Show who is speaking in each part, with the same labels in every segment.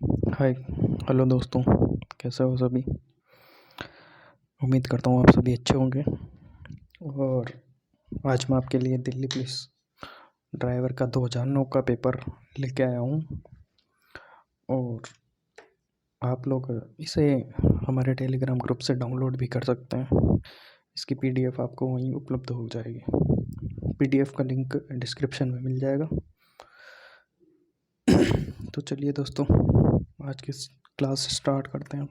Speaker 1: Hi hello दोस्तों, कैसे हो सभी। उम्मीद करता हूँ आप सभी अच्छे होंगे। और आज मैं आपके लिए दिल्ली पुलिस ड्राइवर का 2009 का पेपर लेके आया हूँ। और आप लोग इसे हमारे टेलीग्राम ग्रुप से डाउनलोड भी कर सकते हैं। इसकी पीडीएफ आपको वहीं उपलब्ध हो जाएगी। पीडीएफ का लिंक डिस्क्रिप्शन में मिल जाएगा। तो चलिए दोस्तों, आज की क्लास स्टार्ट करते हैं।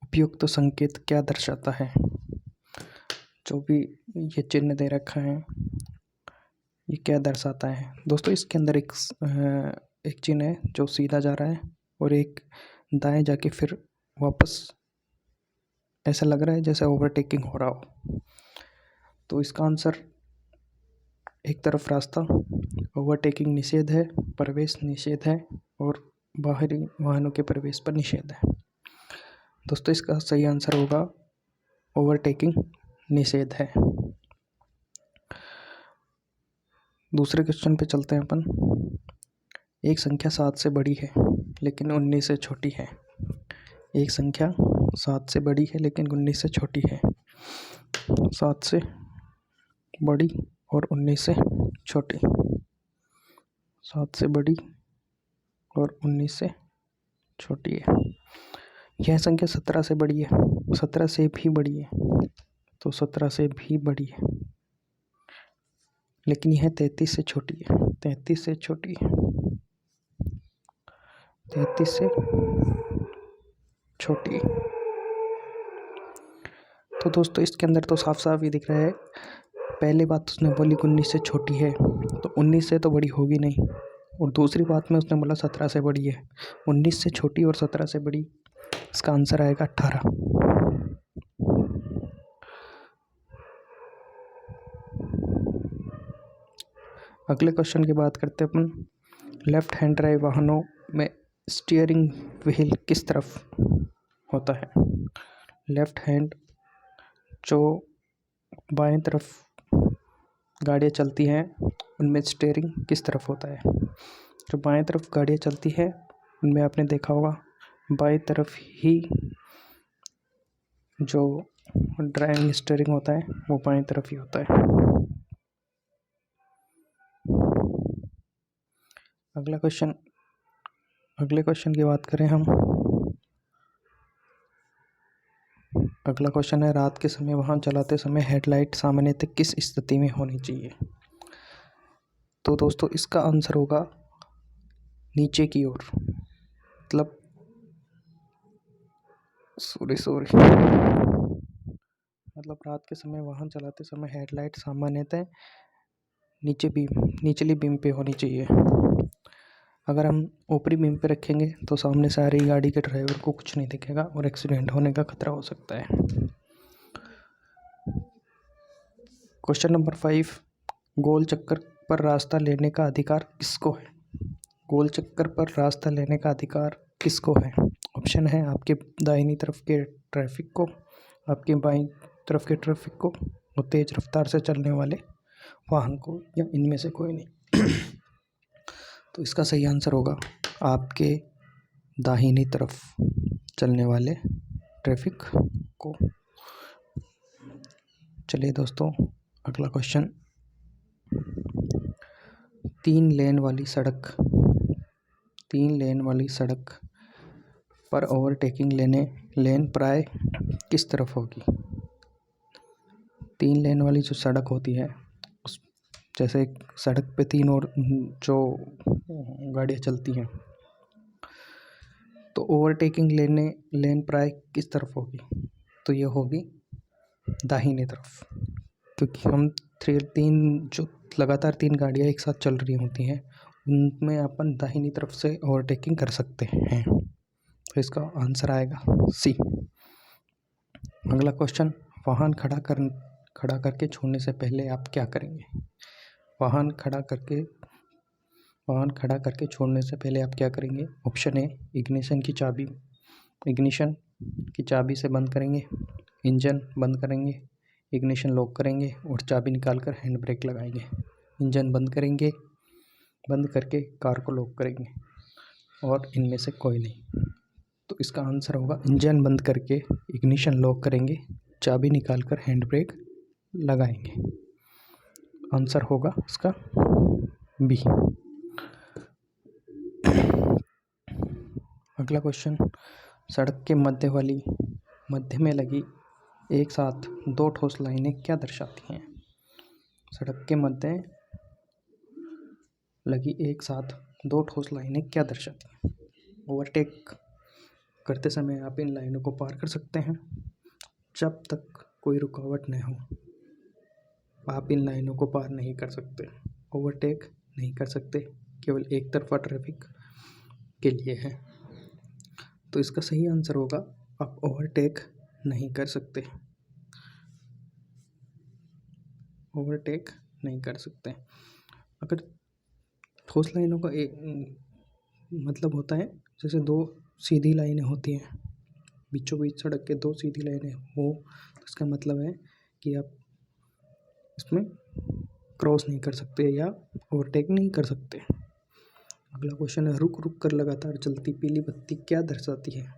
Speaker 1: उपयुक्त संकेत क्या दर्शाता है? जो भी ये चिन्ह दे रखा है, ये क्या दर्शाता है दोस्तों? इसके अंदर एक चिन्ह है जो सीधा जा रहा है और एक दाएं जाके फिर वापस ऐसा लग रहा है जैसे ओवरटेकिंग हो रहा हो। तो इसका आंसर, एक तरफ रास्ता ओवरटेकिंग निषेध है, प्रवेश निषेध है और बाहरी वाहनों के प्रवेश पर निषेध है। दोस्तों इसका सही आंसर होगा ओवरटेकिंग निषेध है। दूसरे क्वेश्चन पे चलते हैं अपन। एक संख्या 7 से बड़ी है लेकिन 19 से छोटी है। एक संख्या 7 से बड़ी है लेकिन 19 से छोटी है। 7 से बड़ी और 19 से छोटी। 7 से बड़ी और 19 से छोटी है। यह संख्या 17 से बड़ी है, 17 से भी बड़ी है, तो 17 से भी बड़ी है, लेकिन यह 33 से छोटी है। 33 से छोटी है, 33 से छोटी है। तो दोस्तों इसके अंदर तो साफ साफ ही दिख रहा है। पहली बात उसने बोली 19 से छोटी है, तो 19 से तो बड़ी होगी नहीं। और दूसरी बात में उसने बोला 17 से बड़ी है। 19 से छोटी और 17 से बड़ी, इसका आंसर आएगा 18। अगले क्वेश्चन की बात करते हैं अपन। लेफ्ट हैंड ड्राइव वाहनों में स्टीयरिंग व्हील किस तरफ होता है? लेफ्ट हैंड जो बाएं तरफ गाड़ियाँ चलती हैं उनमें स्टीयरिंग किस तरफ होता है? जो बाएं तरफ गाड़ियाँ चलती है उनमें आपने देखा होगा बाएं तरफ ही जो ड्राइविंग स्टीयरिंग होता है वो बाएं तरफ ही होता है। अगले क्वेश्चन की बात करें हम। अगला क्वेश्चन है, रात के समय वाहन चलाते समय हेडलाइट सामान्यतः किस स्थिति में होनी चाहिए? तो दोस्तों इसका आंसर होगा नीचे की ओर। मतलब मतलब रात के समय वाहन चलाते समय हेडलाइट सामान्यतः निचली बीम पे होनी चाहिए। अगर हम ऊपरी बीम पे रखेंगे तो सामने से आ रही गाड़ी के ड्राइवर को कुछ नहीं दिखेगा और एक्सीडेंट होने का खतरा हो सकता है। क्वेश्चन नंबर 5, गोल चक्कर पर रास्ता लेने का अधिकार किसको है? गोल चक्कर पर रास्ता लेने का अधिकार किसको है? ऑप्शन है आपके दाहिनी तरफ के ट्रैफिक को, आपके बाईं तरफ के ट्रैफिक को और तेज रफ्तार से चलने वाले वाहन को, या इनमें से कोई नहीं। तो इसका सही आंसर होगा आपके दाहिनी तरफ चलने वाले ट्रैफिक को। चलिए दोस्तों अगला क्वेश्चन। 3 लेन वाली सड़क पर ओवरटेकिंग लेन प्राय किस तरफ होगी? 3 लेन वाली जो सड़क होती है, उस जैसे सड़क पे 3 और जो गाड़ियाँ चलती हैं, तो ओवरटेकिंग लेन प्राय किस तरफ होगी? तो ये होगी दाहिने तरफ, क्योंकि हम जो लगातार 3 गाड़ियाँ एक साथ चल रही होती हैं उनमें अपन दाहिनी तरफ से ओवरटेकिंग कर सकते हैं। तो इसका आंसर आएगा सी। अगला क्वेश्चन, वाहन खड़ा करके छोड़ने से पहले आप क्या करेंगे? वाहन खड़ा करके छोड़ने से पहले आप क्या करेंगे? ऑप्शन ए, इग्निशन की चाबी से बंद करेंगे, इंजन बंद करेंगे, इग्निशन लॉक करेंगे और चाबी निकालकर हैंड ब्रेक लगाएंगे। इंजन बंद करेंगे, बंद करके कार को लॉक करेंगे और इनमें से कोई नहीं। तो इसका आंसर होगा इंजन बंद करके इग्निशन लॉक करेंगे, चाबी निकालकर हैंड ब्रेक लगाएंगे। आंसर होगा इसका बी। अगला क्वेश्चन, सड़क के मध्य में लगी एक साथ दो ठोस लाइनें क्या दर्शाती हैं? सड़क के मध्य लगी एक साथ दो ठोस लाइनें क्या दर्शाती हैं? ओवरटेक करते समय आप इन लाइनों को पार कर सकते हैं जब तक कोई रुकावट न हो। आप इन लाइनों को पार नहीं कर सकते, ओवरटेक नहीं कर सकते, केवल एक तरफा ट्रैफिक के लिए है। तो इसका सही आंसर होगा आप ओवरटेक नहीं कर सकते, ओवरटेक नहीं कर सकते। अगर ठोस लाइनों का एक मतलब होता है जैसे दो सीधी लाइनें होती हैं, बीचों बीच सड़क के दो सीधी लाइनें हो, तो इसका मतलब है कि आप इसमें क्रॉस नहीं कर सकते या ओवरटेक नहीं कर सकते। अगला क्वेश्चन है, रुक रुक कर लगातार चलती पीली बत्ती क्या दर्शाती है?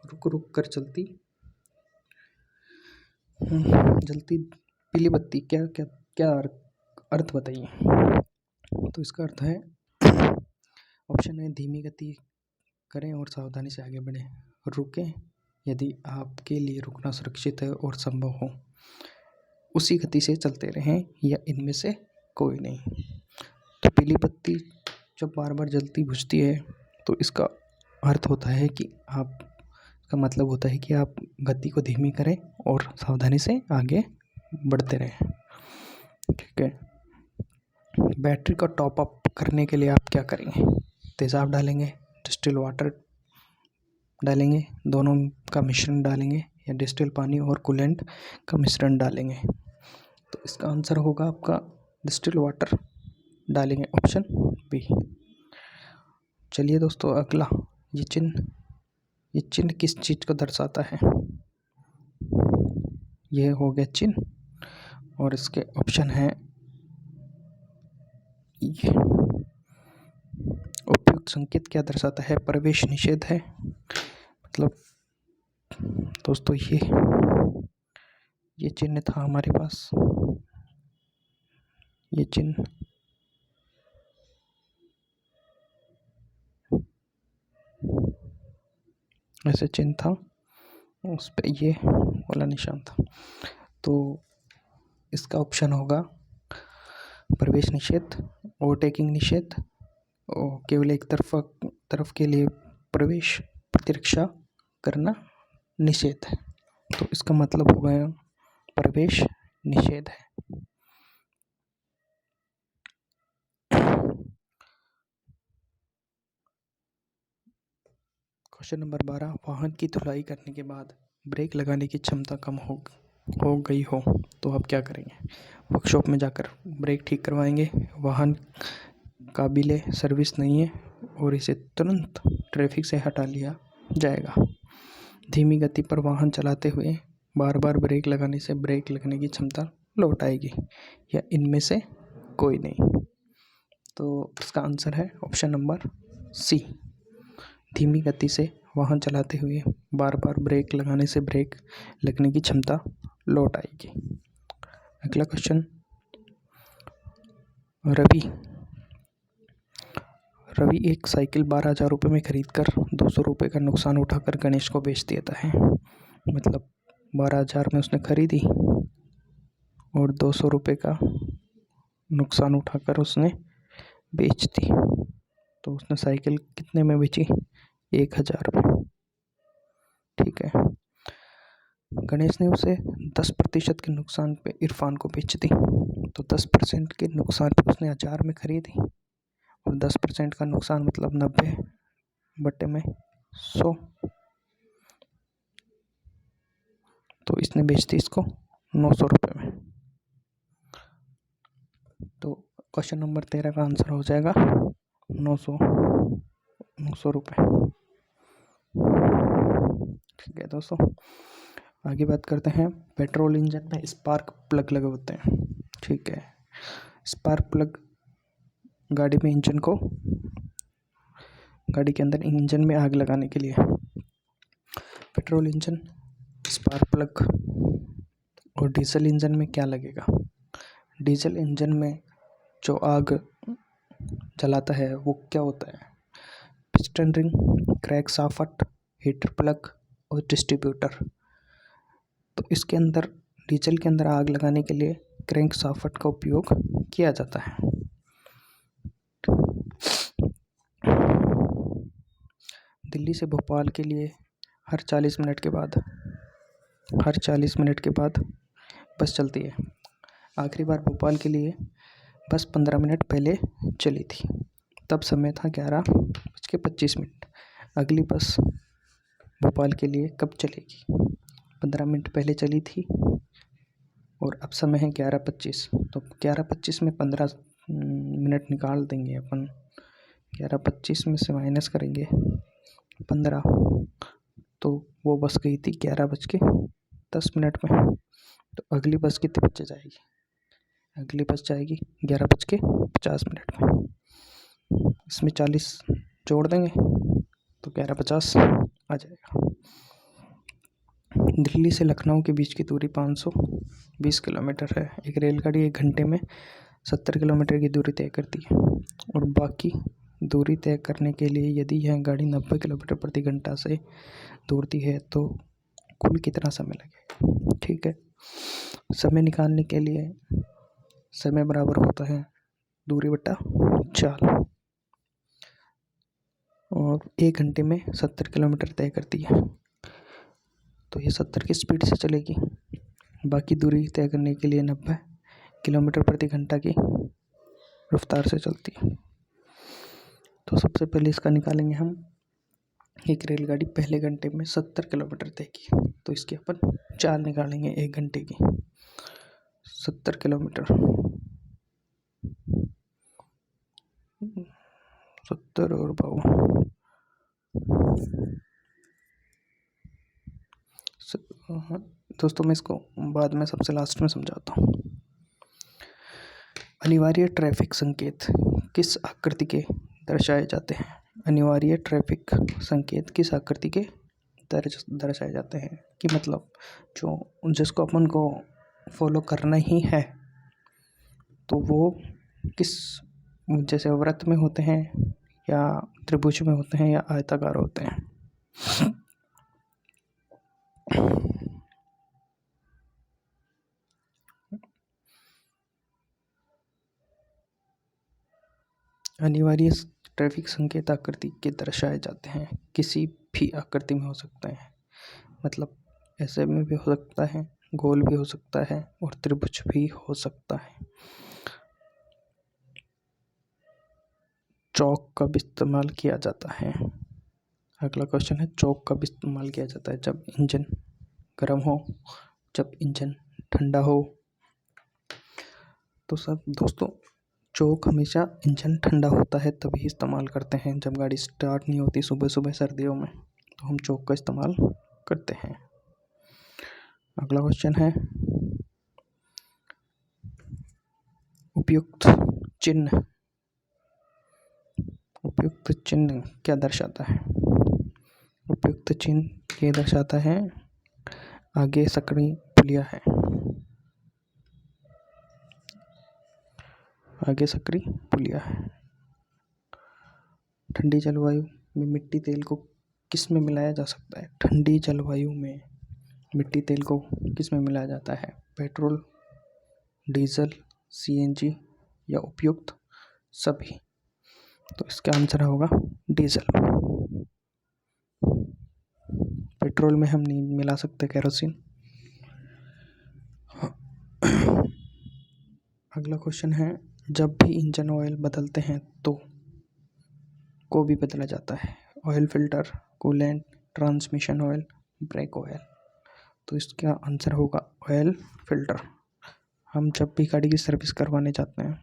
Speaker 1: रुक रुक कर चलती जलती पीली बत्ती क्या क्या क्या अर्थ बताइए? तो इसका अर्थ है ऑप्शन है धीमी गति करें और सावधानी से आगे बढ़ें, रुकें यदि आपके लिए रुकना सुरक्षित है और संभव हो, उसी गति से चलते रहें या इनमें से कोई नहीं। तो पीली बत्ती जब बार बार जलती बुझती है तो इसका अर्थ होता है कि आप, इसका मतलब होता है कि आप गति को धीमी करें और सावधानी से आगे बढ़ते रहें। ठीक है। बैटरी का टॉप अप करने के लिए आप क्या करेंगे? तेज़ाब डालेंगे, डिस्टिल वाटर डालेंगे, दोनों का मिश्रण डालेंगे या डिस्टिल पानी और कूलेंट का मिश्रण डालेंगे? तो इसका आंसर होगा आपका डिस्टिल वाटर डालेंगे, ऑप्शन बी। चलिए दोस्तों, अगला ये चिन्ह किस चीज़ को दर्शाता है? यह हो गया चिन्ह और इसके ऑप्शन है उपयुक्त संकेत क्या दर्शाता है? प्रवेश निषेध है, मतलब दोस्तों ये चिन्ह था हमारे पास, ये चिन्ह ऐसे चिन्ह था, उस पे ये वाला निशान था। तो इसका ऑप्शन होगा प्रवेश निषेध, ओवरटेकिंग निषेध, और केवल एक तरफ के लिए प्रवेश, प्रतिरक्षा करना निषेध है। तो इसका मतलब हो गया प्रवेश निषेध है। क्वेश्चन नंबर 12, वाहन की धुलाई करने के बाद ब्रेक लगाने की क्षमता कम हो गई हो तो आप क्या करेंगे? वर्कशॉप में जाकर ब्रेक ठीक करवाएंगे, वाहन काबिले सर्विस नहीं है और इसे तुरंत ट्रैफिक से हटा लिया जाएगा। धीमी गति पर वाहन चलाते हुए बार बार ब्रेक लगाने से ब्रेक लगने की क्षमता लौट आएगी, या इनमें से कोई नहीं। तो इसका आंसर है ऑप्शन नंबर सी। धीमी गति से वाहन चलाते हुए बार बार ब्रेक लगाने से ब्रेक लगने की क्षमता लौट आएगी। अगला क्वेश्चन, रवि एक साइकिल 12,000 रुपये में खरीदकर 200 रुपये का नुकसान उठाकर गणेश को बेच देता है। मतलब 12,000 में उसने खरीदी और 200 रुपये का नुकसान उठाकर उसने बेच दी। तो उसने साइकिल कितने में बेची? 1,000 में। ठीक है। गणेश ने उसे 10% के नुकसान पे इरफान को बेच दी। तो 10% के नुकसान पे उसने 1,000 में खरीदी और 10% का नुकसान मतलब 90 बटे में 100। तो इसने बेच दी इसको 900 रुपये में। तो क्वेश्चन नंबर 13 का आंसर हो जाएगा 900 रुपये। ठीक है दोस्तों, आगे बात करते हैं। पेट्रोल इंजन में स्पार्क प्लग लगे होते हैं। ठीक है, स्पार्क प्लग गाड़ी के अंदर इंजन में आग लगाने के लिए। Petrol engine, spark plug. और डीजल इंजन में क्या लगेगा? डीजल इंजन में जो आग जलाता है वो क्या होता है? Piston ring, crank shaft, heater plug और डिस्ट्रीब्यूटर। तो इसके अंदर डीजल के अंदर आग लगाने के लिए क्रैंक शाफ्ट का उपयोग किया जाता है। दिल्ली से भोपाल के लिए हर 40 मिनट के बाद बस चलती है। आखिरी बार भोपाल के लिए बस 15 मिनट पहले चली थी, तब समय था 11:25। अगली बस भोपाल के लिए कब चलेगी? 15 मिनट पहले चली थी और अब समय है 11:25। तो 11:25 में 15 मिनट निकाल देंगे अपन। 11:25 में से माइनस करेंगे 15, तो वो बस गई थी 11:10 में। तो अगली बस कितने बजे जाएगी? अगली बस जाएगी 11:50 में। इसमें 40 जोड़ देंगे तो 11:50 आ जाएगा। दिल्ली से लखनऊ के बीच की दूरी 520 किलोमीटर है। एक रेलगाड़ी 1 घंटे में 70 किलोमीटर की दूरी तय करती है। और बाकी दूरी तय करने के लिए यदि यह गाड़ी 90 किलोमीटर प्रति घंटा से दौड़ती है तो कुल कितना समय लगेगा? ठीक है, समय निकालने के लिए समय बराबर होता है दूरी बटा चाल। और 1 घंटे में 70 किलोमीटर तय करती है, तो ये 70 की स्पीड से चलेगी। बाकी दूरी तय करने के लिए 90 किलोमीटर प्रति घंटा की रफ्तार से चलती है। तो सबसे पहले इसका निकालेंगे हम। एक रेलगाड़ी पहले घंटे में 70 किलोमीटर तय की, तो इसकी अपन चाल निकालेंगे 1 घंटे की। 70 किलोमीटर, 70 और 52, दोस्तों मैं इसको बाद में सबसे लास्ट में समझाता हूँ। अनिवार्य ट्रैफिक संकेत किस आकृति के दर्शाए जाते हैं? अनिवार्य ट्रैफिक संकेत किस आकृति के दर्शाए जाते हैं? कि मतलब जो जिसको अपन को फॉलो करना ही है, तो वो किस, जैसे वृत्त में होते हैं या त्रिभुज में होते हैं या आयताकार होते हैं। अनिवार्य ट्रैफिक संकेत आकृति के दर्शाए जाते हैं। किसी भी आकृति में हो सकता है, मतलब ऐसे में भी हो सकता है, गोल भी हो सकता है और त्रिभुज भी हो सकता है। चौक कब इस्तेमाल किया जाता है? अगला क्वेश्चन है, चौक कब इस्तेमाल किया जाता है? जब इंजन गर्म हो, जब इंजन ठंडा हो। तो सब दोस्तों, चौक हमेशा इंजन ठंडा होता है तभी इस्तेमाल करते हैं। जब गाड़ी स्टार्ट नहीं होती सुबह सुबह सर्दियों में, तो हम चौक का इस्तेमाल करते हैं। अगला क्वेश्चन है, उपयुक्त चिन्ह क्या दर्शाता है? उपयुक्त चिन्ह ये दर्शाता है आगे सकरी पुलिया है, आगे सकरी पुलिया है। ठंडी जलवायु में मिट्टी तेल को किस में मिलाया जा सकता है? ठंडी जलवायु में मिट्टी तेल को किस में मिलाया जाता है? पेट्रोल, डीजल, सीएनजी या उपयुक्त सभी। तो इसका आंसर होगा डीजल। पेट्रोल में हम नहीं मिला सकते केरोसिन। अगला क्वेश्चन है, जब भी इंजन ऑयल बदलते हैं तो को भी बदला जाता है? Oil filter, coolant, transmission oil, brake oil. तो इसका आंसर होगा ऑयल फिल्टर। हम जब भी गाड़ी की सर्विस करवाने जाते हैं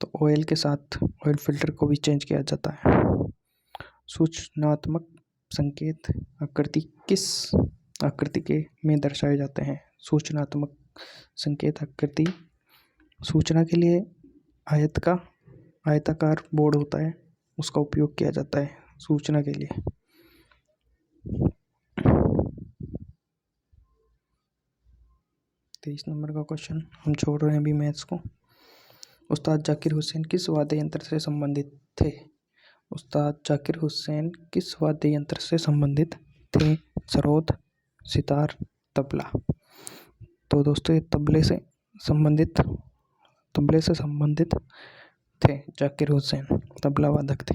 Speaker 1: तो ऑयल के साथ ऑयल फिल्टर को भी चेंज किया जाता है। सूचनात्मक संकेत आकृति किस आकृति के में दर्शाए जाते हैं? सूचनात्मक संकेत आकृति सूचना के लिए आयताकार बोर्ड होता है, उसका उपयोग किया जाता है सूचना के लिए। 23 नंबर का क्वेश्चन हम छोड़ रहे हैं अभी मैथ्स को। उस्ताद जाकिर हुसैन किस वाद्य यंत्र से संबंधित थे? उस्ताद जाकिर हुसैन किस वाद्य यंत्र से संबंधित थे? सरोद, सितार, तबला। तो दोस्तों ये तबले से संबंधित थे जाकिर हुसैन, तबला वादक थे।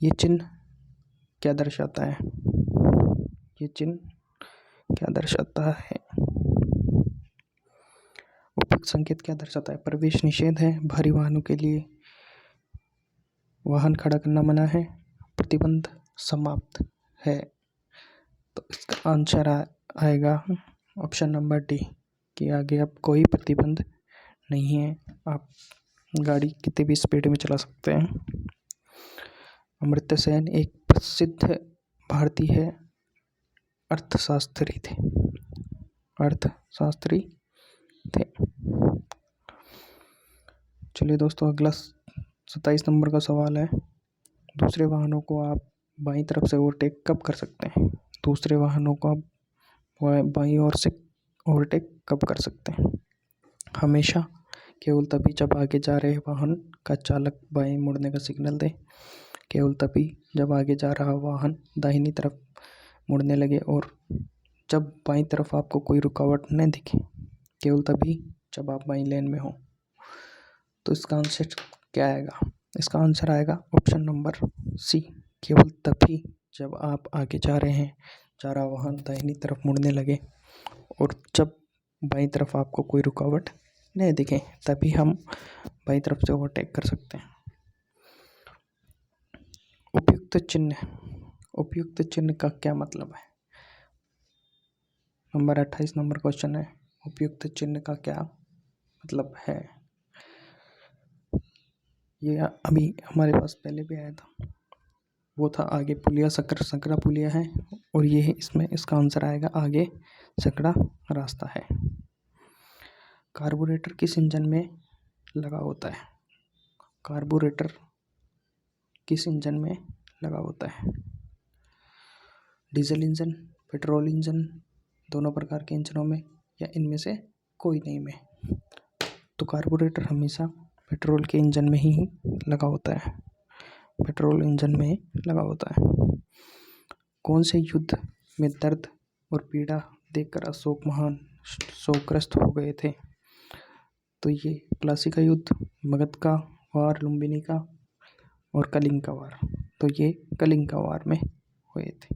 Speaker 1: ये चिन्ह क्या दर्शाता है? ये चिन्ह क्या दर्शाता है? उपयुक्त संकेत क्या दर्शाता है? प्रवेश निषेध है, भारी वाहनों के लिए वाहन खड़ा करना मना है, प्रतिबंध समाप्त है। तो इसका आंसर आएगा ऑप्शन नंबर डी कि आगे अब कोई प्रतिबंध नहीं है, आप गाड़ी कितनी भी स्पीड में चला सकते हैं। अमर्त्य सेन एक प्रसिद्ध भारतीय अर्थशास्त्री थे। चलिए दोस्तों, अगला 27 नंबर का सवाल है। दूसरे वाहनों को आप बाईं तरफ से ओवरटेक कब कर सकते हैं? दूसरे वाहनों को आप बाईं ओर से ओवरटेक कब कर सकते हैं? हमेशा, केवल तभी जब आगे जा रहे वाहन का चालक बाएं मुड़ने का सिग्नल दे, केवल तभी जब आगे जा रहा वाहन दाहिनी तरफ मुड़ने लगे और जब बाईं तरफ आपको कोई रुकावट न दिखे, केवल तभी जब आप बाईं लेन में हो। तो इसका आंसर क्या आएगा? इसका आंसर आएगा ऑप्शन नंबर सी, केवल तभी जब आप आगे जा रहे हैं, जा रहा वाहन दाहिनी तरफ मुड़ने लगे और जब बाईं तरफ आपको कोई रुकावट नहीं दिखे, तभी हम बाईं तरफ से ओवरटेक कर सकते हैं। उपयुक्त चिन्ह का क्या मतलब है? नंबर 28 नंबर क्वेश्चन है, उपयुक्त चिन्ह का क्या मतलब है? ये अभी हमारे पास पहले भी आया था, वो था आगे पुलिया सकरा पुलिया है, और ये है इसमें इसका आंसर आएगा आगे सकरा रास्ता है। कार्बोरेटर किस इंजन में लगा होता है? कार्बोरेटर किस इंजन में लगा होता है? डीजल इंजन, पेट्रोल इंजन, दोनों प्रकार के इंजनों में, या इनमें से कोई नहीं में? तो कार्बोरेटर हमेशा पेट्रोल के इंजन में ही लगा होता है, पेट्रोल इंजन में लगा होता है। कौन से युद्ध में दर्द और पीड़ा देखकर अशोक महान शोकग्रस्त हो गए थे? तो ये प्लासी का युद्ध, मगध का वार, लुम्बिनी का और कलिंग का वार। तो ये कलिंग का वार में हुए थे।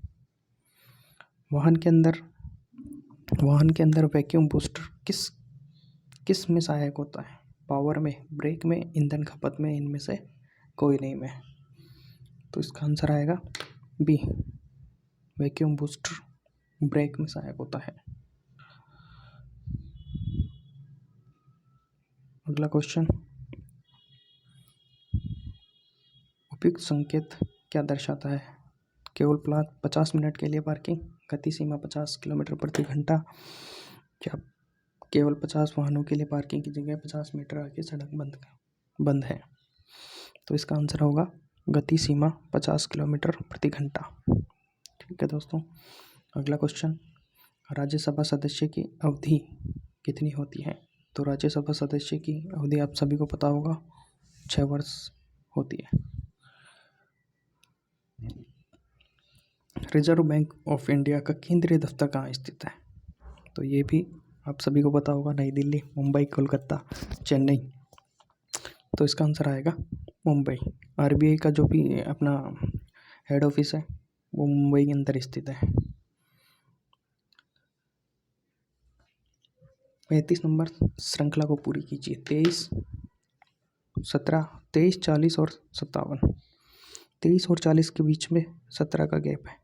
Speaker 1: वाहन के अंदर वैक्यूम बूस्टर किस में सहायक होता है? पावर में, ब्रेक में, ईंधन खपत में, इनमें से कोई नहीं में? तो इसका आंसर आएगा बी, वैक्यूम बूस्टर ब्रेक में सहायक होता है। अगला क्वेश्चन, उपयुक्त संकेत क्या दर्शाता है? केवल 50 मिनट के लिए पार्किंग, गति सीमा 50 किलोमीटर प्रति घंटा, क्या केवल 50 वाहनों के लिए पार्किंग की जगह 50 मीटर आगे सड़क बंद है? तो इसका आंसर होगा गति सीमा 50 किलोमीटर प्रति घंटा। ठीक है दोस्तों, अगला क्वेश्चन, राज्यसभा सदस्य की अवधि कितनी होती है? तो राज्यसभा सदस्य की अवधि आप सभी को पता होगा 6 वर्ष होती है। रिजर्व बैंक ऑफ इंडिया का केंद्रीय दफ्तर कहाँ स्थित है? तो ये भी आप सभी को पता होगा, नई दिल्ली, मुंबई, कोलकाता, चेन्नई। तो इसका आंसर आएगा मुंबई। आरबीआई का जो भी अपना हेड ऑफिस है वो मुंबई के अंदर स्थित है। 35 नंबर श्रृंखला को पूरी कीजिए। 23, 40 और 57। 23 और 40 के बीच में 17 का गैप है,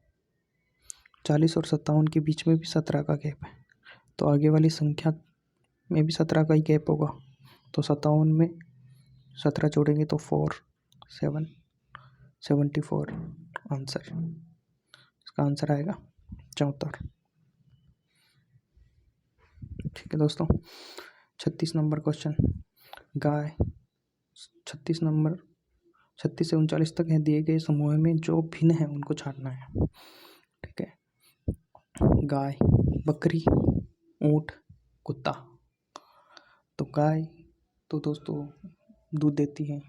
Speaker 1: 40 और 57 के बीच में भी 17 का गैप है, तो आगे वाली संख्या में भी 17 का ही गैप होगा। तो 57 में 17 जोड़ेंगे तो 74 आंसर। इसका आंसर आएगा 74। ठीक है दोस्तों, 36 नंबर क्वेश्चन, गाय। 36 से 39 तक है, दिए गए समूह में जो भिन्न है उनको छांटना है। ठीक है, गाय, बकरी, ऊंट, कुत्ता। तो गाय तो दोस्तों दूध देती है,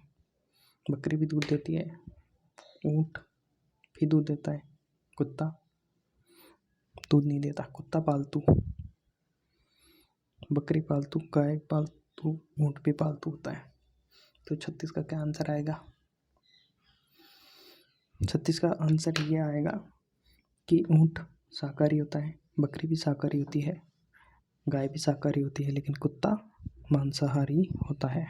Speaker 1: बकरी भी दूध देती है, ऊंट भी दूध देता है, कुत्ता दूध नहीं देता। कुत्ता पालतू, बकरी पालतू, गाय पालतू, ऊंट भी पालतू होता है। तो 36 का क्या आंसर आएगा? 36 का आंसर ये आएगा कि ऊंट शाकाहारी होता है, बकरी भी शाकाहारी होती है, गाय भी शाकाहारी होती है, लेकिन कुत्ता मांसाहारी होता है।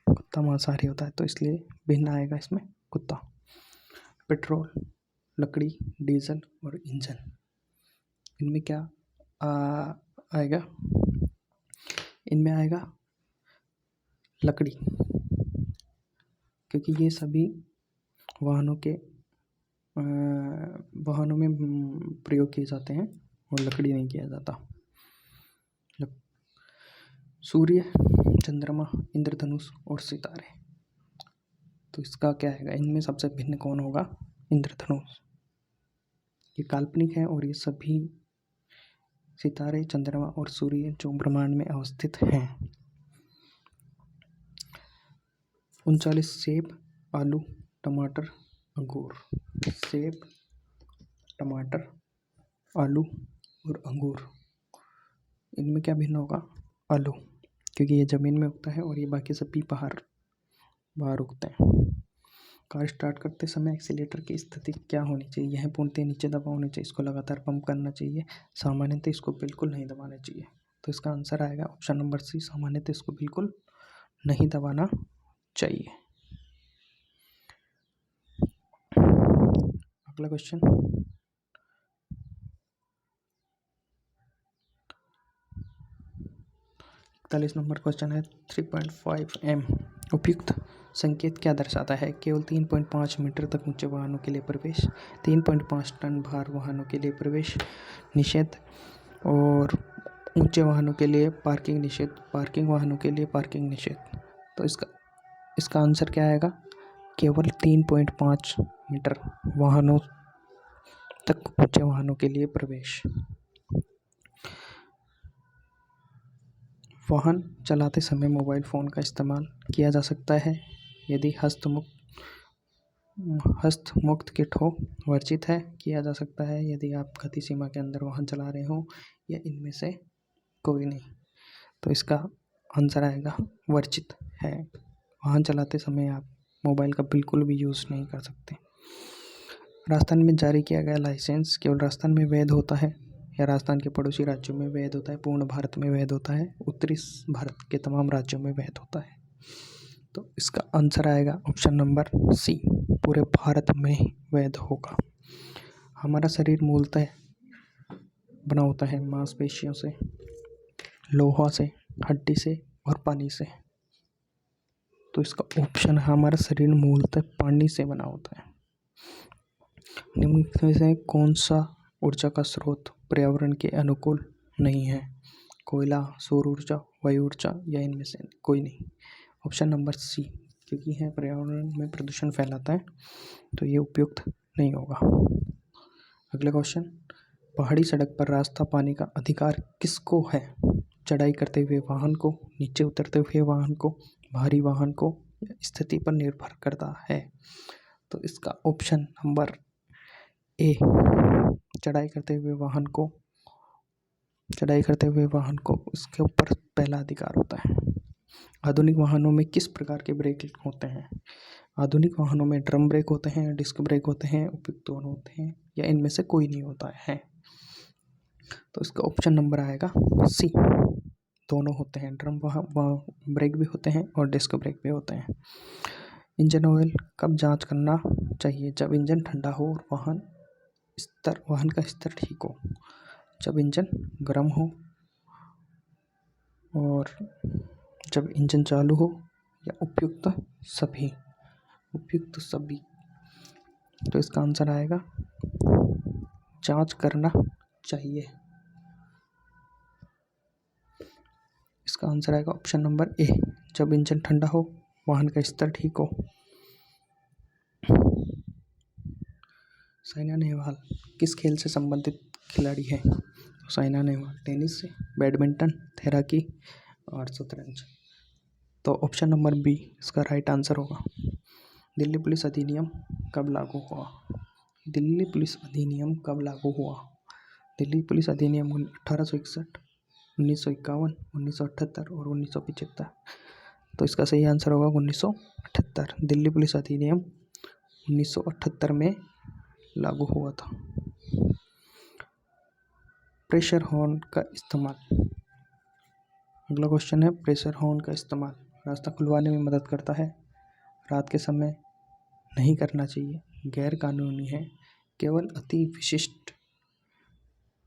Speaker 1: कुत्ता मांसाहारी होता है, तो इसलिए भिन्न आएगा इसमें कुत्ता। पेट्रोल, लकड़ी, डीजल और इंजन, इनमें क्या आएगा? इनमें आएगा लकड़ी, क्योंकि ये सभी वाहनों में प्रयोग किए जाते हैं और लकड़ी नहीं किया जाता। सूर्य, चंद्रमा, इंद्रधनुष और सितारे, तो इसका क्या है? इनमें सबसे भिन्न कौन होगा? इंद्रधनुष। ये काल्पनिक है और ये सभी सितारे, चंद्रमा और सूर्य जो ब्रह्मांड में अवस्थित हैं। 39 सेब, आलू, टमाटर, अंगूर। सेब, टमाटर, आलू और अंगूर, इनमें क्या भिन्न होगा? आलू, क्योंकि ये ज़मीन में उगता है और ये बाकी सभी बाहर उगते हैं। कार स्टार्ट करते समय एक्सीलेटर की स्थिति क्या होनी चाहिए? यह पूर्णतः नीचे दबा होनी चाहिए, इसको लगातार पंप करना चाहिए, सामान्यतः इसको बिल्कुल नहीं दबाना चाहिए। तो इसका आंसर आएगा ऑप्शन नंबर सी, सामान्यतः इसको बिल्कुल नहीं दबाना चाहिए। अगला क्वेश्चन, 41 नंबर क्वेश्चन है। 3.5 m उपयुक्त संकेत क्या दर्शाता है? केवल 3.5 मीटर तक ऊंचे वाहनों के लिए प्रवेश, 3.5 टन भार वाहनों के लिए प्रवेश निषेध और ऊंचे वाहनों के लिए पार्किंग निषेध, पार्किंग वाहनों के लिए पार्किंग निषेध। तो इसका आंसर क्या आएगा? केवल 3.5 मीटर वाहनों तक ऊंचे वाहनों के लिए प्रवेश। वाहन चलाते समय मोबाइल फ़ोन का इस्तेमाल किया जा सकता है यदि हस्तमुक्त किट हो, वर्जित है, किया जा सकता है यदि आप गति सीमा के अंदर वाहन चला रहे हो, या इनमें से कोई नहीं। तो इसका आंसर आएगा वर्जित है। वाहन चलाते समय आप मोबाइल का बिल्कुल भी यूज़ नहीं कर सकते। राजस्थान में जारी किया गया लाइसेंस केवल राजस्थान में वैध होता है या राजस्थान के पड़ोसी राज्यों में वैध होता है, पूर्ण भारत में वैध होता है, उत्तरी भारत के तमाम राज्यों में वैध होता है? तो इसका आंसर आएगा ऑप्शन नंबर सी, पूरे भारत में ही वैध होगा। हमारा शरीर मूलतः बना होता है मांसपेशियों से, लोहा से, हड्डी से और पानी से। तो इसका ऑप्शन है हमारा शरीर मूलतः पानी से बना होता है। निम्न में से कौन सा ऊर्जा का स्रोत पर्यावरण के अनुकूल नहीं है? कोयला, सौर ऊर्जा, वायु ऊर्जा या इनमें से कोई नहीं? ऑप्शन नंबर सी, क्योंकि यह पर्यावरण में प्रदूषण फैलाता है, तो ये उपयुक्त नहीं होगा। अगला क्वेश्चन, पहाड़ी सड़क पर रास्ता पाने का अधिकार किसको है? चढ़ाई करते हुए वाहन को, नीचे उतरते हुए वाहन को, भारी वाहन को, या स्थिति पर निर्भर करता है? तो इसका ऑप्शन नंबर ए, चढ़ाई करते हुए वाहन को इसके ऊपर पहला अधिकार होता है। आधुनिक वाहनों में किस प्रकार के ब्रेक होते हैं? आधुनिक वाहनों में ड्रम ब्रेक होते हैं, डिस्क ब्रेक होते हैं, उपयुक्त दोनों होते हैं, या इनमें से कोई नहीं होता है? तो इसका ऑप्शन नंबर आएगा सी, दोनों होते हैं, ड्रम ब्रेक भी होते हैं और डिस्क ब्रेक भी होते हैं। इंजन ऑयल कब जांच करना चाहिए? जब इंजन ठंडा हो और वाहन का स्तर ठीक हो, जब इंजन गर्म हो, और जब इंजन चालू हो, या उपयुक्त सभी। तो इसका आंसर आएगा जांच करना चाहिए। इसका आंसर आएगा ऑप्शन नंबर ए, जब इंजन ठंडा हो, वाहन का स्तर ठीक हो। साइना नेहवाल किस खेल से संबंधित खिलाड़ी है? साइना नेहवाल टेनिस से, बैडमिंटन, तैराकी और शतरंज। तो ऑप्शन नंबर बी इसका राइट आंसर होगा। दिल्ली पुलिस अधिनियम कब लागू हुआ? दिल्ली पुलिस अधिनियम कब लागू हुआ? दिल्ली पुलिस अधिनियम 1861, 1951, 1978 और 1975। तो इसका सही आंसर होगा 1978। दिल्ली पुलिस अधिनियम 1978 में लागू हुआ था। प्रेशर हॉर्न का इस्तेमाल। अगला क्वेश्चन है, प्रेशर हॉर्न का इस्तेमाल रास्ता खुलवाने में मदद करता है, रात के समय नहीं करना चाहिए, गैर कानूनी है, केवल अति विशिष्ट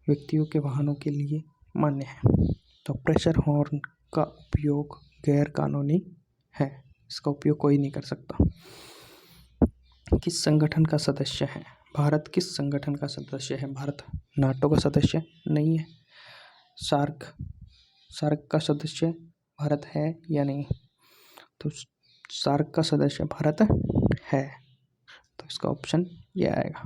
Speaker 1: व्यक्तियों के वाहनों के लिए मान्य है। तो प्रेशर हॉर्न का उपयोग गैर कानूनी है, इसका उपयोग कोई नहीं कर सकता। किस संगठन का सदस्य है भारत? किस संगठन का सदस्य है भारत? नाटो का सदस्य नहीं है। सार्क का सदस्य भारत है या नहीं? तो सार्क का सदस्य भारत है, तो इसका ऑप्शन ये आएगा।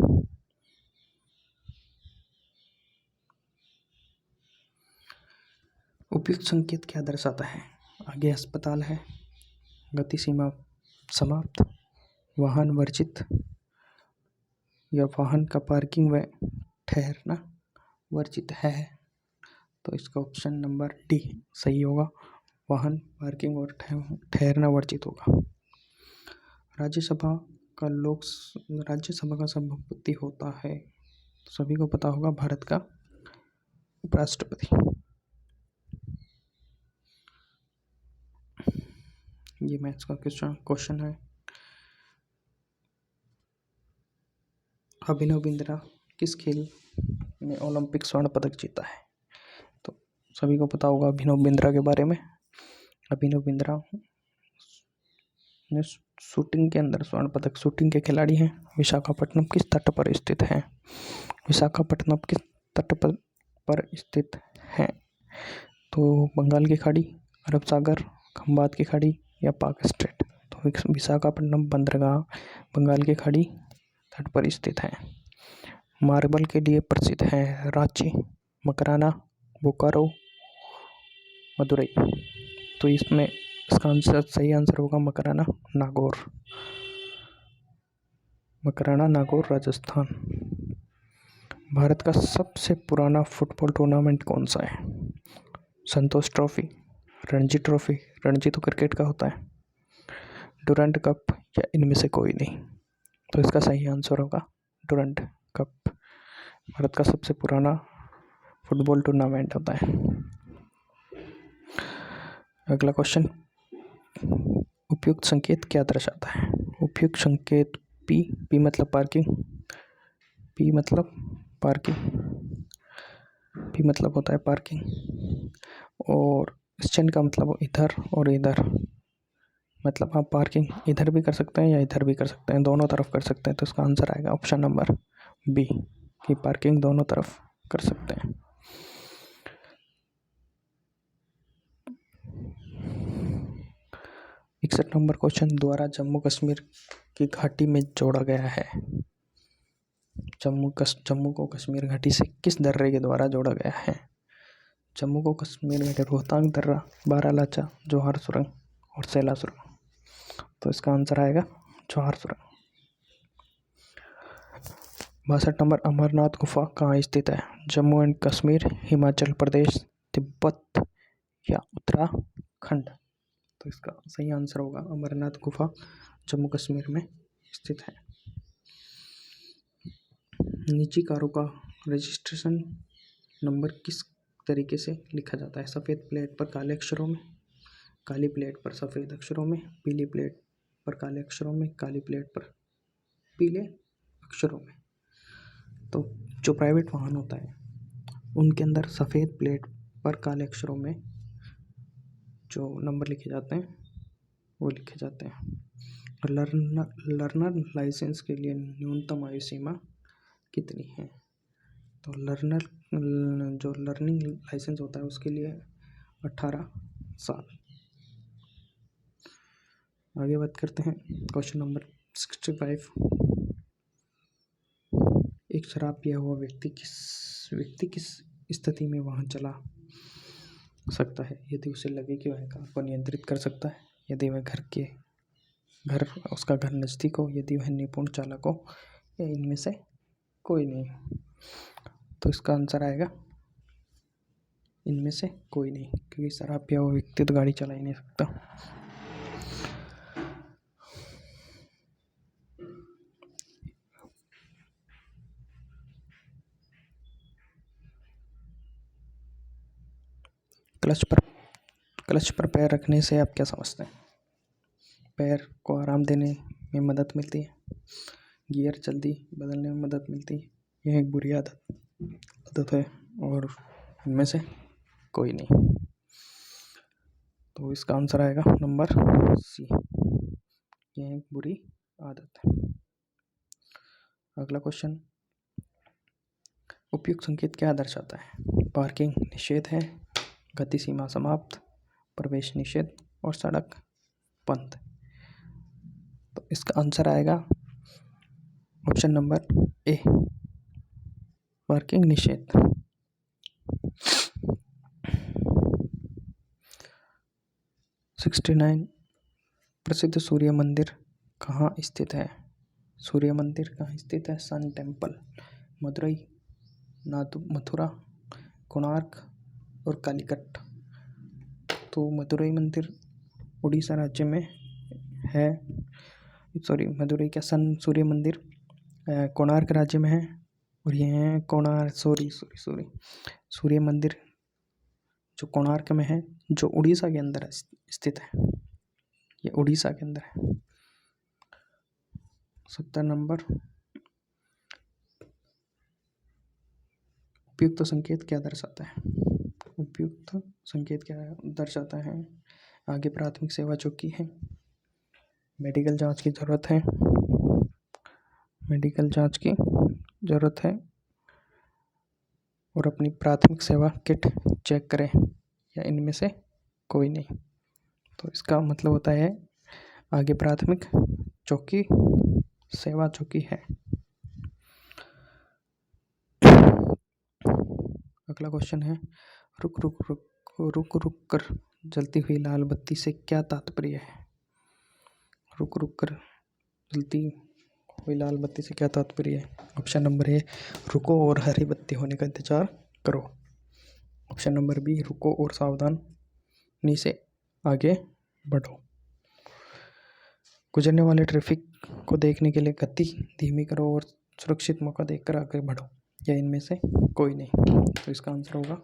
Speaker 1: उपयुक्त संकेत क्या दर्शाता है? आगे अस्पताल है, गति सीमा समाप्त, वाहन वर्जित या वाहन का पार्किंग व ठहरना वर्जित है। तो इसका ऑप्शन नंबर डी सही होगा, वाहन पार्किंग और ठहरना वर्जित होगा। राज्यसभा का सभापति होता है, सभी को पता होगा, भारत का उपराष्ट्रपति। ये मैथ्स का क्वेश्चन है। अभिनव बिंद्रा किस खेल में ओलंपिक स्वर्ण पदक जीता है? तो सभी को पता होगा अभिनव बिंद्रा के बारे में। अभिनव बिंद्रा ने शूटिंग के अंदर स्वर्ण पदक, शूटिंग के खिलाड़ी हैं। विशाखापट्टनम किस तट पर स्थित है? विशाखापट्टनम किस तट पर स्थित है? तो बंगाल की खाड़ी, अरब सागर, खंबात की खाड़ी या पाक स्ट्रेट। तो विशाखापट्टनम बंदरगाह बंगाल की खाड़ी तट पर स्थित है। मार्बल के लिए प्रसिद्ध है रांची, मकराना, बोकारो, मदुरई। तो इसमें इसका आंसर सही आंसर होगा मकराना नागौर। मकराना नागौर राजस्थान। भारत का सबसे पुराना फुटबॉल टूर्नामेंट कौन सा है? संतोष ट्रॉफी, रणजी ट्रॉफी, रणजी तो क्रिकेट का होता है, डुरंड कप या इनमें से कोई नहीं। तो इसका सही आंसर होगा डुरंड कप। भारत का सबसे पुराना फुटबॉल टूर्नामेंट होता है। अगला क्वेश्चन, उपयुक्त संकेत क्या दर्शाता है? उपयुक्त संकेत पी मतलब पार्किंग, पी मतलब पार्किंग, पी मतलब होता है पार्किंग, और इस चिन्ह का मतलब इधर और इधर, मतलब आप पार्किंग इधर भी कर सकते हैं या इधर भी कर सकते हैं, दोनों तरफ कर सकते हैं। तो इसका आंसर आएगा ऑप्शन नंबर बी कि पार्किंग दोनों तरफ कर सकते हैं। इकसठ नंबर क्वेश्चन, द्वारा जम्मू कश्मीर की घाटी में जोड़ा गया है। जम्मू को कश्मीर घाटी से किस दर्रे के द्वारा जोड़ा गया है? जम्मू को कश्मीर घाटी रोहतांग दर्रा, बारालाचा, जोहार सुरंग और सैला सुरंग। तो इसका आंसर आएगा जोहार सुरंग। 62 नंबर, अमरनाथ गुफा कहाँ स्थित है? जम्मू एंड कश्मीर, हिमाचल प्रदेश, तिब्बत या उत्तराखंड। तो इसका सही आंसर होगा अमरनाथ गुफा जम्मू कश्मीर में स्थित है। निजी कारों का रजिस्ट्रेशन नंबर किस तरीके से लिखा जाता है? सफ़ेद प्लेट पर काले अक्षरों में, काली प्लेट पर सफ़ेद अक्षरों में, पीली प्लेट पर काले अक्षरों में, काली प्लेट पर पीले अक्षरों में। तो जो प्राइवेट वाहन होता है उनके अंदर सफ़ेद प्लेट पर काले अक्षरों में जो नंबर लिखे जाते हैं वो लिखे जाते हैं। लर्नर लाइसेंस के लिए न्यूनतम आयु सीमा कितनी है? तो लर्निंग लाइसेंस होता है उसके लिए 18 साल। आगे बात करते हैं क्वेश्चन नंबर 65। एक शराब पिया हुआ व्यक्ति किस स्थिति में वाहन चला सकता है? यदि उसे लगे कि वह कार को नियंत्रित कर सकता है, यदि वह उसका घर नज़दीक हो, यदि वह निपुण चालक हो, या इनमें से कोई नहीं। तो इसका आंसर आएगा इनमें से कोई नहीं, क्योंकि शराब पिया हुआ व्यक्ति तो गाड़ी चला ही नहीं सकता। क्लच पर पैर रखने से आप क्या समझते हैं? पैर को आराम देने में मदद मिलती है, गियर जल्दी बदलने में मदद मिलती है, यह एक बुरी आदत है, और इनमें से कोई नहीं। तो इसका आंसर आएगा नंबर सी, यह एक बुरी आदत है। अगला क्वेश्चन, उपयुक्त संकेत क्या दर्शाता है? पार्किंग निषेध है, गति सीमा समाप्त, प्रवेश निषेध, और सड़क बंद। तो इसका आंसर आएगा ऑप्शन नंबर ए, पार्किंग निषेध। प्रसिद्ध सूर्य मंदिर कहाँ स्थित है? सूर्य मंदिर कहाँ स्थित है? सन टेम्पल, मदुरई, मथुरा, कोणार्क और कालीकट। तो मदुरई मंदिर उड़ीसा राज्य में है, मदुरई का सन सूर्य मंदिर कोणार्क राज्य में है, और यह है सूर्य मंदिर जो कोणार्क में है, जो उड़ीसा के अंदर स्थित है, ये उड़ीसा के अंदर है। 70 नंबर, उपयुक्त संकेत क्या दर्शाता है? उपयुक्त संकेत क्या दर्शाता है? आगे प्राथमिक सेवा जो की है, मेडिकल जांच की ज़रूरत है, और अपनी प्राथमिक सेवा किट चेक करें, या इनमें से कोई नहीं। तो इसका मतलब होता है आगे प्राथमिक चौकी सेवा चौकी है। अगला क्वेश्चन है, रुक कर जलती हुई लाल बत्ती से क्या तात्पर्य है? रुक कर जलती हुई लाल बत्ती से क्या तात्पर्य है? ऑप्शन नंबर ए, रुको और हरी बत्ती होने का इंतजार करो। ऑप्शन नंबर बी, रुको और सावधानी से आगे बढ़ो। गुजरने वाले ट्रैफिक को देखने के लिए गति धीमी करो और सुरक्षित मौका देखकर आगे बढ़ो, या इनमें से कोई नहीं। तो इसका आंसर होगा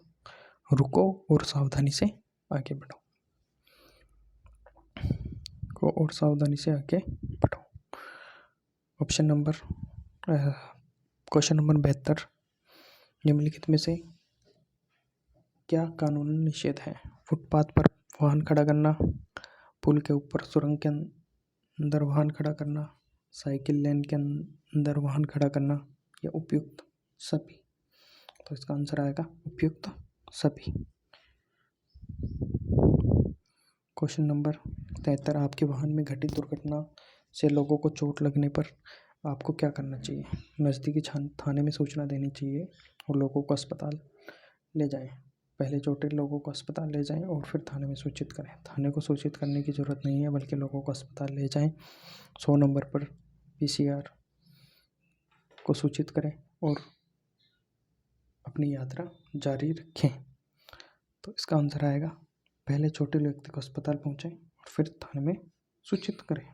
Speaker 1: रुको और सावधानी से आगे बढ़ो। ऑप्शन नंबर क्वेश्चन नंबर 72, निम्नलिखित में से क्या कानूनी निषेध है? फुटपाथ पर वाहन खड़ा करना, पुल के ऊपर सुरंग के अंदर वाहन खड़ा करना, साइकिल लेन के अंदर वाहन खड़ा करना, या उपयुक्त सभी। तो इसका आंसर आएगा उपयुक्त सभी। क्वेश्चन नंबर 73, आपके वाहन में घटित दुर्घटना से लोगों को चोट लगने पर आपको क्या करना चाहिए? नज़दीकी थाने में सूचना देनी चाहिए और लोगों को अस्पताल ले जाएं। पहले चोटे लोगों को अस्पताल ले जाएं और फिर थाने में सूचित करें। थाने को सूचित करने की ज़रूरत नहीं है, बल्कि लोगों को अस्पताल ले जाएं। 100 नंबर पर PCR को सूचित करें और अपनी यात्रा जारी रखें। तो इसका आंसर आएगा पहले चोटिल व्यक्ति को अस्पताल पहुँचाएं और फिर थाने में सूचित करें।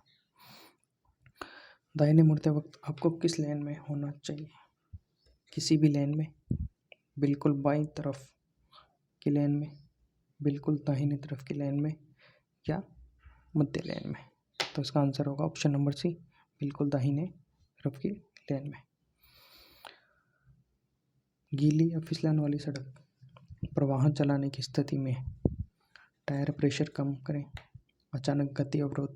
Speaker 1: दाहिने मुड़ते वक्त आपको किस लेन में होना चाहिए? किसी भी लेन में, बिल्कुल बाईं तरफ की लेन में, बिल्कुल दाहिनी तरफ की लेन में, या मध्य लेन में। तो इसका आंसर होगा ऑप्शन नंबर सी, बिल्कुल दाहिने तरफ की लेन में। गीली या फिसलन वाली सड़क पर वाहन चलाने की स्थिति में टायर प्रेशर कम करें, अचानक गति अवरोध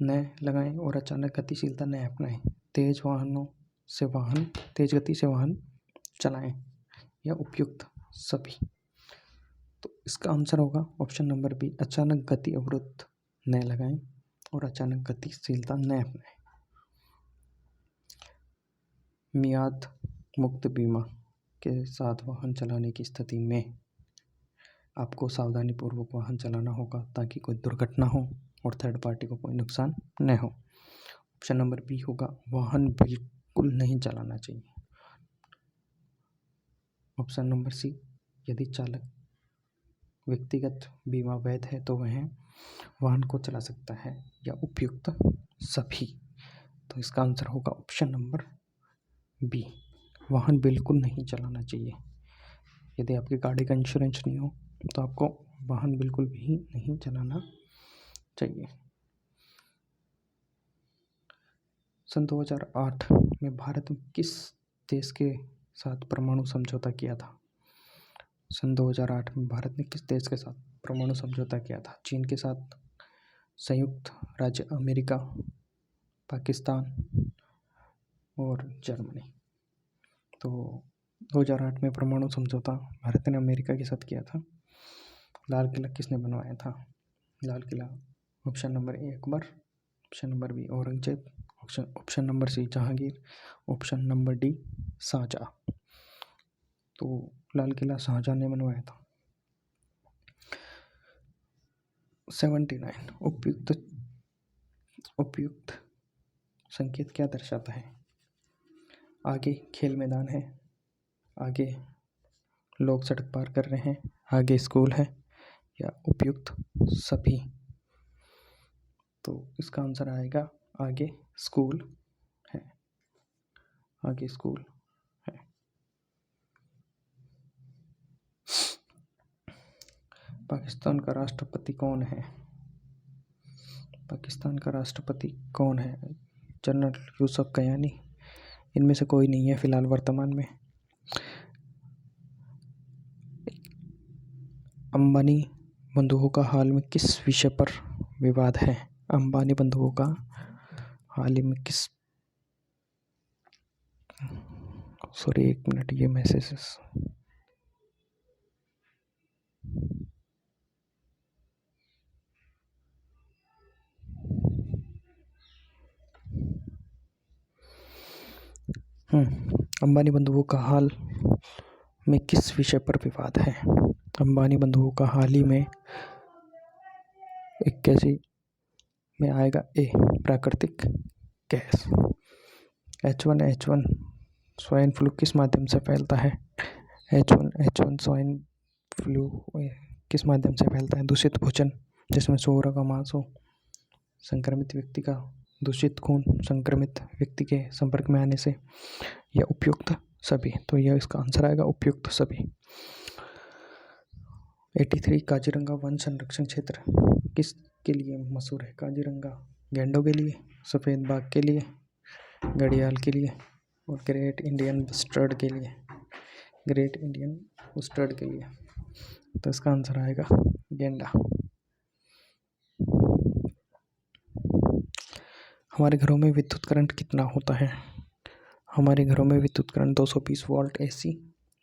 Speaker 1: न लगाएं और अचानक गतिशीलता न अपनाएं, तेज गति से वाहन चलाएं, या उपयुक्त सभी। तो इसका आंसर होगा ऑप्शन नंबर बी, अचानक गति अवरुद्ध न लगाएं और अचानक गतिशीलता न अपनाएं। मियाद मुक्त बीमा के साथ वाहन चलाने की स्थिति में आपको सावधानीपूर्वक वाहन चलाना होगा ताकि कोई दुर्घटना हो और थर्ड पार्टी को कोई नुकसान न हो। ऑप्शन नंबर बी होगा, वाहन बिल्कुल नहीं चलाना चाहिए। ऑप्शन नंबर सी, यदि चालक व्यक्तिगत बीमा वैध है तो वह वाहन को चला सकता है, या उपयुक्त सभी। तो इसका आंसर होगा ऑप्शन नंबर बी, वाहन बिल्कुल नहीं चलाना चाहिए। यदि आपकी गाड़ी का इंश्योरेंस नहीं हो तो आपको वाहन बिल्कुल भी नहीं चलाना चाहिए। सन 2008 में भारत में किस देश के साथ परमाणु समझौता किया था? सन 2008 में भारत ने किस देश के साथ परमाणु समझौता किया था? चीन के साथ, संयुक्त राज्य अमेरिका, पाकिस्तान और जर्मनी। तो 2008 में परमाणु समझौता भारत ने अमेरिका के साथ किया था। लाल किला किसने बनवाया था? Lal Qila option number A Akbar, option number B Aurangzeb, option number C Jahangir, option number D Shahjahan. तो लाल किला शाहजहां ने बनवाया था। 79 उपयुक्त संकेत क्या दर्शाता है? आगे खेल मैदान है, आगे लोग सड़क पार कर रहे हैं, आगे स्कूल है, या उपयुक्त सभी। तो इसका आंसर आएगा आगे स्कूल है, आगे स्कूल है। पाकिस्तान का राष्ट्रपति कौन है? पाकिस्तान का राष्ट्रपति कौन है? जनरल यूसुफ कयानी, इनमें से कोई नहीं है फिलहाल वर्तमान में। अंबानी बंधुओं का हाल में किस विषय पर विवाद है? अंबानी बंधुओं का हाल ही में किस, सॉरी एक मिनट, ये मैसेजेस अंबानी बंधुओं का हाल में किस विषय पर विवाद है? अंबानी बंधुओं का हाल ही में 81 में आएगा ए, प्राकृतिक गैस। H1N1 स्वाइन फ्लू किस माध्यम से फैलता है? H1N1 स्वाइन फ्लू किस माध्यम से फैलता है? दूषित भोजन जिसमें सूअर का मांस हो, संक्रमित व्यक्ति का दूषित खून संक्रमित व्यक्ति के संपर्क में आने से, या उपयुक्त सभी। तो यह इसका आंसर आएगा उपयुक्त सभी। 83 काजीरंगा वन संरक्षण क्षेत्र किसके लिए मशहूर है? काजीरंगा गैंडों के लिए, सफ़ेद बाघ के लिए, घड़ियाल के लिए और ग्रेट इंडियन बस्टर्ड के लिए। ग्रेट इंडियन बस्टर्ड के लिए। तो इसका आंसर आएगा गेंडा। हमारे घरों में विद्युत करंट कितना होता है? हमारे घरों में विद्युत current 220 volt AC,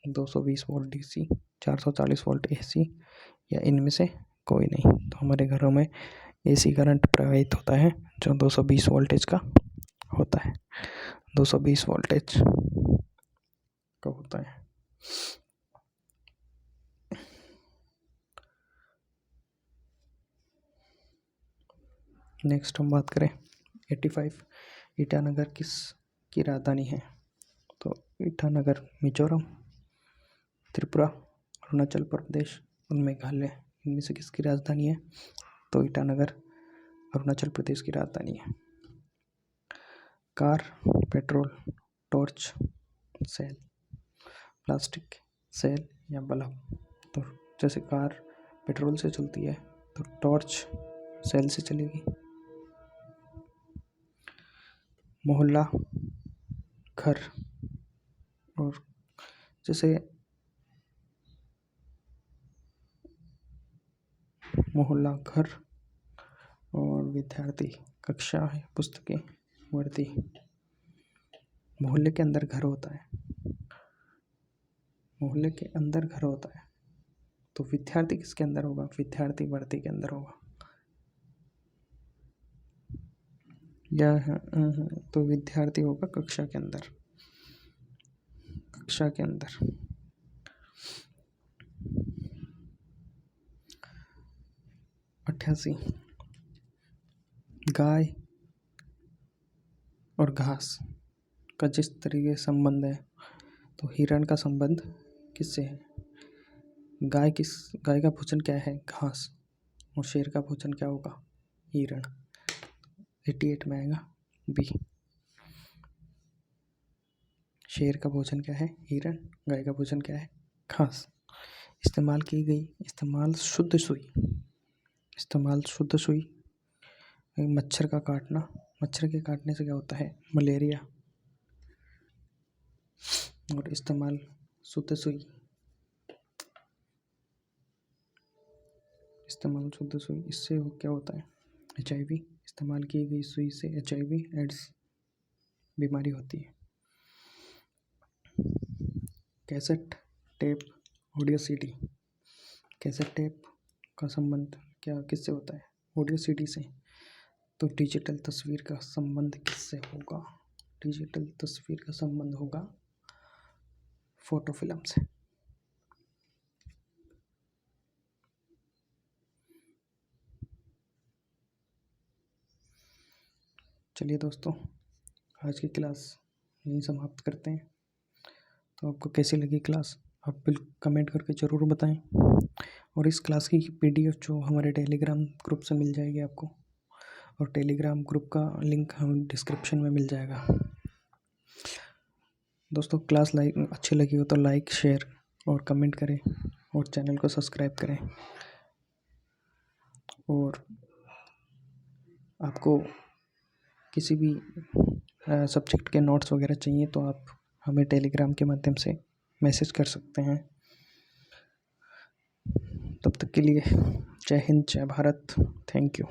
Speaker 1: 220 volt DC, 440 volt AC, या इनमें से कोई नहीं। तो हमारे घरों में AC करंट प्रवाहित होता है जो 220 वोल्टेज का होता है, 220 वोल्टेज का होता है। नेक्स्ट हम बात करें 85 ईटानगर किस की राजधानी है? तो ईटानगर मिजोरम, त्रिपुरा, अरुणाचल प्रदेश और मेघालय, इनमें से किसकी राजधानी है? तो ईटानगर अरुणाचल प्रदेश की राजधानी है। Car, petrol, torch, cell, plastic, cell या बल्ब। तो जैसे कार पेट्रोल से चलती है तो टॉर्च सेल से चलेगी। मोहल्ला, घर, और जैसे मोहल्ला, घर और विद्यार्थी, कक्षा है, पुस्तकें, वर्दी। मोहल्ले के अंदर घर होता है, मोहल्ले के अंदर घर होता है, तो विद्यार्थी किसके अंदर होगा? विद्यार्थी वर्ती के अंदर होगा। या तो विद्यार्थी होगा कक्षा के अंदर, कक्षा के अंदर। 88 गाय और घास का जिस तरीके संबंध है, तो हिरण का संबंध किससे है? गाय का भोजन क्या है? घास। और शेर का भोजन क्या होगा? हिरण। 88 में आएगा बी। शेर का भोजन क्या है? हिरण। गाय का भोजन क्या है? घास। इस्तेमाल की गई, इस्तेमाल शुद्ध सुई, मच्छर का काटना, मच्छर के काटने से क्या होता है? मलेरिया। और इस्तेमाल शुद्ध सुई, इससे क्या होता है? HIV। इस्तेमाल की गई सुई से HIV एड्स बीमारी होती है। Cassette tape, audio CD। Cassette tape का संबंध क्या किससे होता है? ऑडियो CD से। तो डिजिटल तस्वीर का संबंध किससे होगा? डिजिटल तस्वीर का संबंध होगा फोटो फिल्म से। चलिए दोस्तों, आज की क्लास यहीं समाप्त करते हैं। तो आपको कैसी लगी क्लास, आप बिल्कुल कमेंट करके ज़रूर बताएं। और इस क्लास की PDF जो हमारे टेलीग्राम ग्रुप से मिल जाएगी आपको, और टेलीग्राम ग्रुप का लिंक हम डिस्क्रिप्शन में मिल जाएगा। दोस्तों, क्लास अच्छी लगी हो तो लाइक, शेयर और कमेंट करें, और चैनल को सब्सक्राइब करें। और आपको किसी भी सब्जेक्ट के नोट्स वगैरह चाहिए तो आप हमें टेलीग्राम के माध्यम से मैसेज कर सकते हैं। तब तक के लिए जय हिंद, जय भारत, थैंक यू।